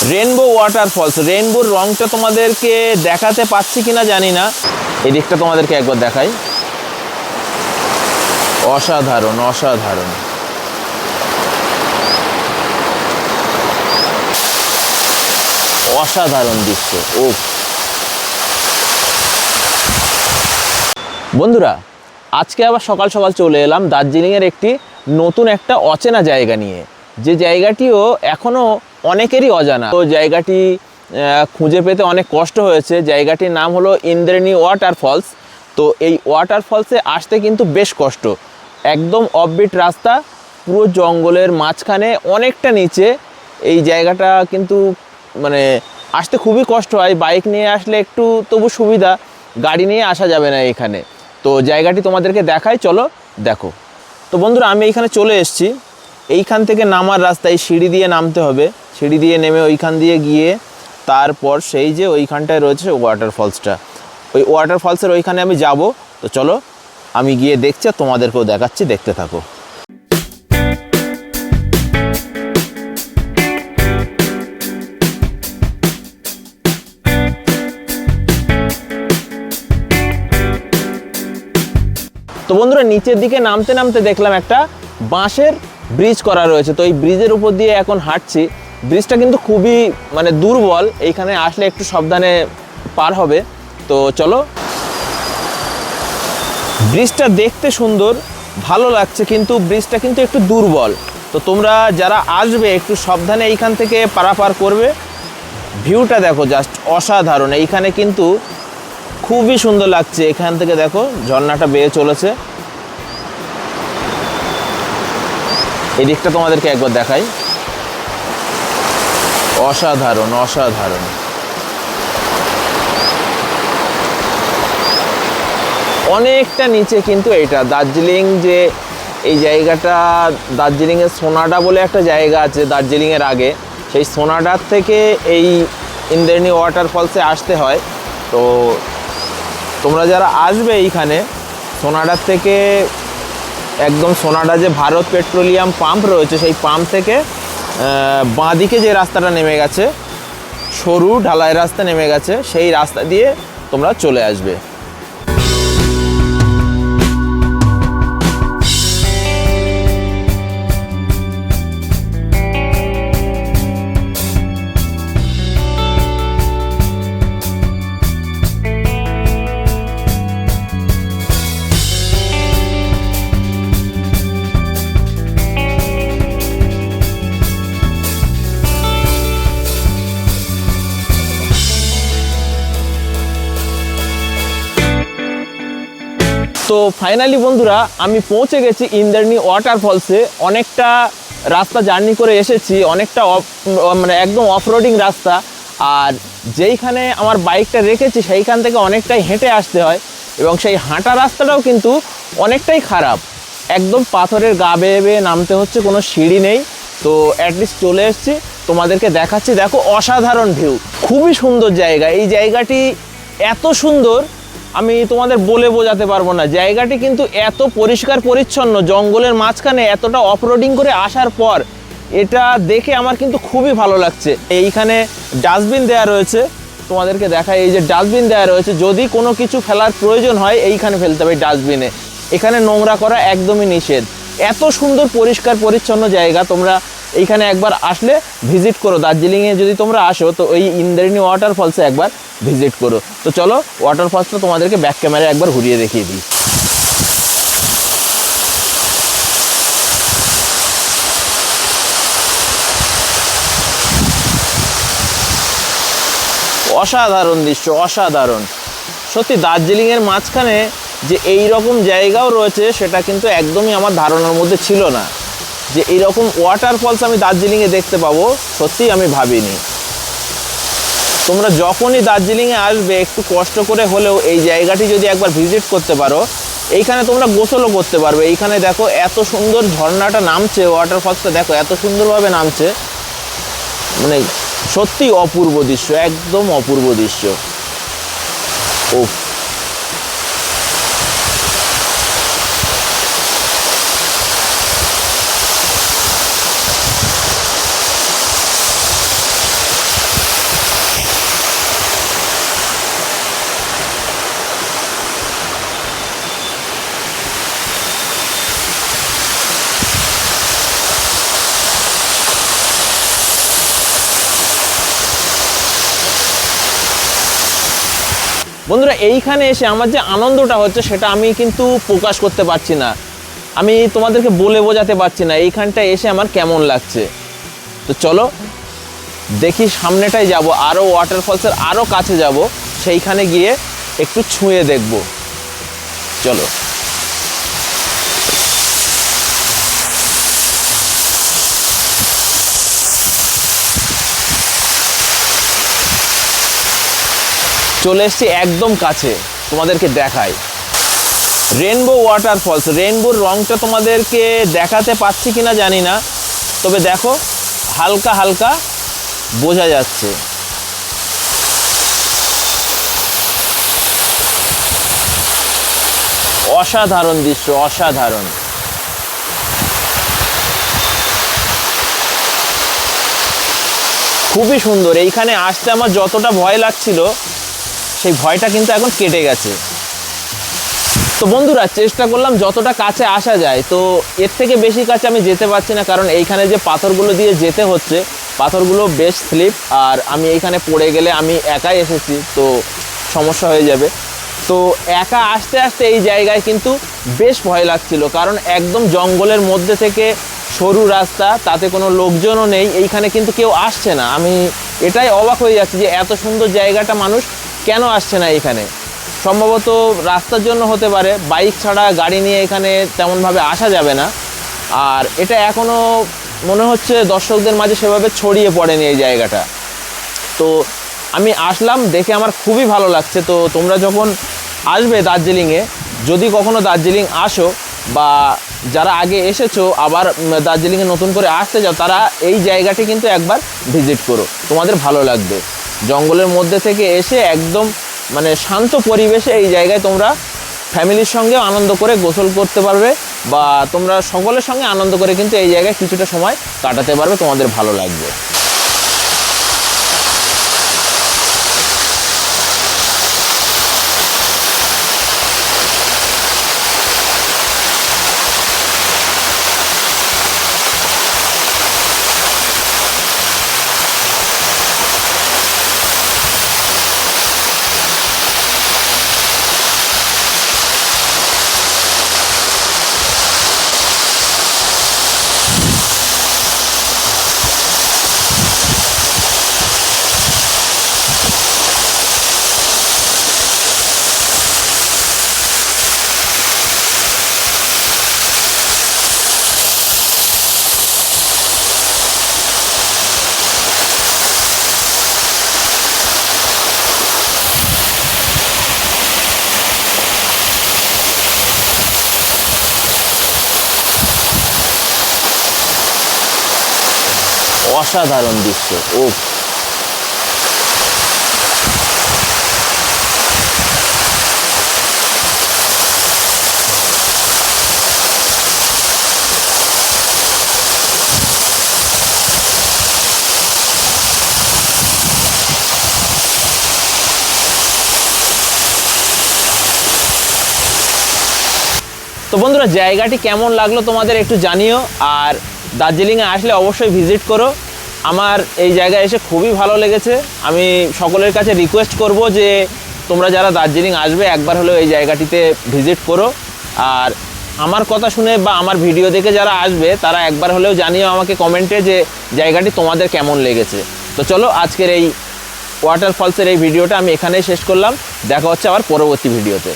Rainbow waterfalls. রেনবোর রংটা তোমাদেরকে দেখাতে পাচ্ছি কিনা জানি না, এদিকটা তোমাদেরকে একবার দেখাই। অসাধারণ অসাধারণ। অসাধারণ দৃশ্য। ও বন্ধুরা, আজকে আবার সকাল সকাল চলে এলাম দার্জিলিংয়ের একটি নতুন একটা অচেনা জায়গা নিয়ে, যে জায়গাটিও এখনও অনেকেরই অজানা। তো জায়গাটি খুঁজে পেতে অনেক কষ্ট হয়েছে। জায়গাটির নাম হলো ইন্দ্রাণী ওয়াটারফলস। তো এই ওয়াটারফলসে আসতে কিন্তু বেশ কষ্ট, একদম অফবিট রাস্তা, পুরো জঙ্গলের মাঝখানে অনেকটা নিচে। এই জায়গাটা কিন্তু মানে আসতে খুবই কষ্ট হয়। বাইক নিয়ে আসলে একটু তবু সুবিধা, গাড়ি নিয়ে আসা যাবে না এখানে। তো জায়গাটি তোমাদেরকে দেখাই, চলো দেখো। তো বন্ধুরা, আমি এইখানে চলে এসেছি। এইখান থেকে নামার রাস্তায় সিঁড়ি দিয়ে নামতে হবে। সিঁড়ি দিয়ে নেমে ওইখান দিয়ে গিয়ে তারপর সেই যে ওইখানটায় রয়েছে ওয়াটারফলসটা, ওই ওয়াটারফলসের ওইখানে আমি যাব। তো চলো আমি গিয়ে দেখছি আর তোমাদেরকেও দেখাচ্ছি, দেখতে থাকো। তো বন্ধুরা, নিচের দিকে নামতে নামতে দেখলাম একটা বাঁশের ব্রিজ করা রয়েছে। তো এই ব্রিজের উপর দিয়ে এখন হাঁটছি। ব্রিজটা কিন্তু খুবই মানে দুর্বল, এইখানে আসলে একটু সাবধানে পার হবে। তো চলো। ব্রিজটা দেখতে সুন্দর, ভালো লাগছে, কিন্তু ব্রিজটা কিন্তু একটু দুর্বল। তো তোমরা যারা আসবে একটু সাবধানে এইখান থেকে পারাপার করবে। ভিউটা দেখো, জাস্ট অসাধারণ। এইখানে কিন্তু খুবই সুন্দর লাগছে। এখান থেকে দেখো ঝর্ণাটা বেয়ে চলেছে। এই দিকটা তোমাদেরকে একবার দেখাই। অসাধারণ অসাধারণ। অনেকটা নিচে কিন্তু এইটা দার্জিলিং, যে এই জায়গাটা দার্জিলিংয়ের সোনাডা বলে একটা জায়গা আছে দার্জিলিংয়ের আগে, সেই সোনাডার থেকে এই ইন্দ্রাণী ওয়াটারফলসে আসতে হয়। তো তোমরা যারা আসবে এইখানে সোনাডার থেকে, একদম সোনাডা যে ভারত পেট্রোলিয়াম পাম্প রয়েছে সেই পাম্প থেকে বাঁ দিকে যে রাস্তাটা নেমে গেছে, সরু ঢালাই রাস্তা নেমে গেছে, সেই রাস্তা দিয়ে তোমরা চলে আসবে। তো ফাইনালি বন্ধুরা, আমি পৌঁছে গেছি ইন্দ্রাণী ওয়াটারফলসে। অনেকটা রাস্তা জার্নি করে এসেছি, অনেকটা মানে একদম অফরোডিং রাস্তা। আর যেইখানে আমার বাইকটা রেখেছি সেইখান থেকে অনেকটাই হেঁটে আসতে হয়, এবং সেই হাঁটা রাস্তাটাও কিন্তু অনেকটাই খারাপ, একদম পাথরের গা বেয়ে বেয়ে নামতে হচ্ছে, কোনো সিঁড়ি নেই। তো অ্যাটলিস্ট চলে এসেছি, তোমাদেরকে দেখাচ্ছি। দেখো অসাধারণ ভিউ, খুবই সুন্দর জায়গা। এই জায়গাটি এত সুন্দর আমি তোমাদের বলে বোঝাতে পারবো না। জায়গাটি কিন্তু এত পরিষ্কার পরিচ্ছন্ন, জঙ্গলের মাঝখানে এতটা অফরোডিং করে আসার পর এটা দেখে আমার কিন্তু খুবই ভালো লাগছে। এইখানে ডাস্টবিন দেওয়া রয়েছে, তোমাদেরকে দেখাই। এই যে ডাস্টবিন দেওয়া রয়েছে, যদি কোনো কিছু ফেলার প্রয়োজন হয় এইখানে ফেলতে হবে ডাস্টবিনে। এখানে নোংরা করা একদমই নিষেধ। এত সুন্দর পরিষ্কার পরিচ্ছন্ন জায়গা। তোমরা এইখানে একবার আসলে ভিজিট করো। দার্জিলিংয়ে যদি তোমরা আসো তো এই ইন্দ্রাণী ওয়াটারফলসে একবার ভিজিট করো। তো চলো ওয়াটারফলসটা তোমাদেরকে ব্যাক ক্যামেরায় একবার ঘুরিয়ে দেখিয়ে দিই। অসাধারণ দৃশ্য, অসাধারণ সত্যি। দার্জিলিংয়ের মাঝখানে যে এই রকম জায়গাও রয়েছে সেটা কিন্তু একদমই আমার ধারণার মধ্যে ছিল না, যে এইরকম ওয়াটারফলস আমি দার্জিলিংয়ে দেখতে পাবো, সত্যিই আমি ভাবিনি। তোমরা যখনই দার্জিলিংয়ে আসবে একটু কষ্ট করে হলেও এই জায়গাটি যদি একবার ভিজিট করতে পারো, এইখানে তোমরা গোসলও করতে পারবে। এইখানে দেখো এত সুন্দর ঝর্ণাটা নামছে, ওয়াটারফলসটা দেখো এত সুন্দরভাবে নামছে, মানে সত্যি অপূর্ব দৃশ্য, একদম অপূর্ব দৃশ্য। ও বন্ধুরা এইখানে এসে আমার যে আনন্দটা হচ্ছে সেটা আমি কিন্তু প্রকাশ করতে পারছি না, আমি তোমাদেরকে বলে বোঝাতে পারছি না এইখানটা এসে আমার কেমন লাগছে। তো চলো দেখি সামনেটাই যাব, আরও ওয়াটারফলসের আরও কাছে যাব, সেইখানে গিয়ে একটু ছুঁয়ে দেখব। চলো চলে এসছি একদম কাছে, তোমাদেরকে দেখাই রেনবো ওয়াটারফলস। রেনবোর রংটা তোমাদেরকে দেখাতে পাচ্ছি কিনা জানি না, তবে দেখো হালকা হালকা বোঝা যাচ্ছে। অসাধারণ দৃশ্য, অসাধারণ। খুবই সুন্দর। এইখানে আসতে আমার যতটা ভয় লাগছিল সেই ভয়টা কিন্তু এখন কেটে গেছে। তো বন্ধুরা চেষ্টা করলাম যতটা কাছে আসা যায়, তো এর থেকে বেশি কাছে আমি যেতে পারছি না, কারণ এইখানে যে পাথরগুলো দিয়ে যেতে হচ্ছে পাথরগুলো বেশ স্লিপ, আর আমি এইখানে পড়ে গেলে, আমি একাই এসেছি তো সমস্যা হয়ে যাবে। তো একা আসতে আসতে এই জায়গায় কিন্তু বেশ ভয় লাগছিল, কারণ একদম জঙ্গলের মধ্যে থেকে সরু রাস্তা, তাতে কোনো লোকজনও নেই, এইখানে কিন্তু কেউ আসছে না। আমি এটাই অবাক হয়ে যাচ্ছি যে এত সুন্দর জায়গাটা মানুষ কেন আসছে না এখানে। সম্ভবত রাস্তার জন্য হতে পারে, বাইক ছাড়া গাড়ি নিয়ে এখানে তেমনভাবে আসা যাবে না। আর এটা এখনও মনে হচ্ছে দর্শকদের মাঝে সেভাবে ছড়িয়ে পড়েনি এই জায়গাটা। তো আমি আসলাম, দেখে আমার খুবই ভালো লাগছে। তো তোমরা যখন আসবে দার্জিলিংয়ে, যদি কখনো দার্জিলিং আসো বা যারা আগে এসেছো আবার দার্জিলিংয়ে নতুন করে আসতে যাও, তারা এই জায়গাটি কিন্তু একবার ভিজিট করো, তোমাদের ভালো লাগবে। জঙ্গলের মধ্যে থেকে এসে একদম মানে শান্ত পরিবেশে এই জায়গায় তোমরা ফ্যামিলির সঙ্গে আনন্দ করে গোসল করতে পারবে, বা তোমরা সকলের সঙ্গে আনন্দ করে কিন্তু এই জায়গায় কিছুটা সময় কাটাতে পারবে, তোমাদের ভালো লাগবে। অসাধারণ দৃশ্য। ও তো বন্ধুরা জায়গাটি কেমন লাগলো তোমাদের একটু জানিও, আর দার্জিলিংয়ে আসলে অবশ্যই ভিজিট করো। আমার এই জায়গায় এসে খুবই ভালো লেগেছে। আমি সকলের কাছে রিকোয়েস্ট করব যে তোমরা যারা দার্জিলিং আসবে একবার হলেও এই জায়গাটিতে ভিজিট করো। আর আমার কথা শুনে বা আমার ভিডিও দেখে যারা আসবে তারা একবার হলেও জানিও আমাকে কমেন্টে যে জায়গাটি তোমাদের কেমন লেগেছে। তো চলো আজকের এই ওয়াটারফলসের এই ভিডিওটা আমি এখানেই শেষ করলাম। দেখা হচ্ছে আবার পরবর্তী ভিডিওতে।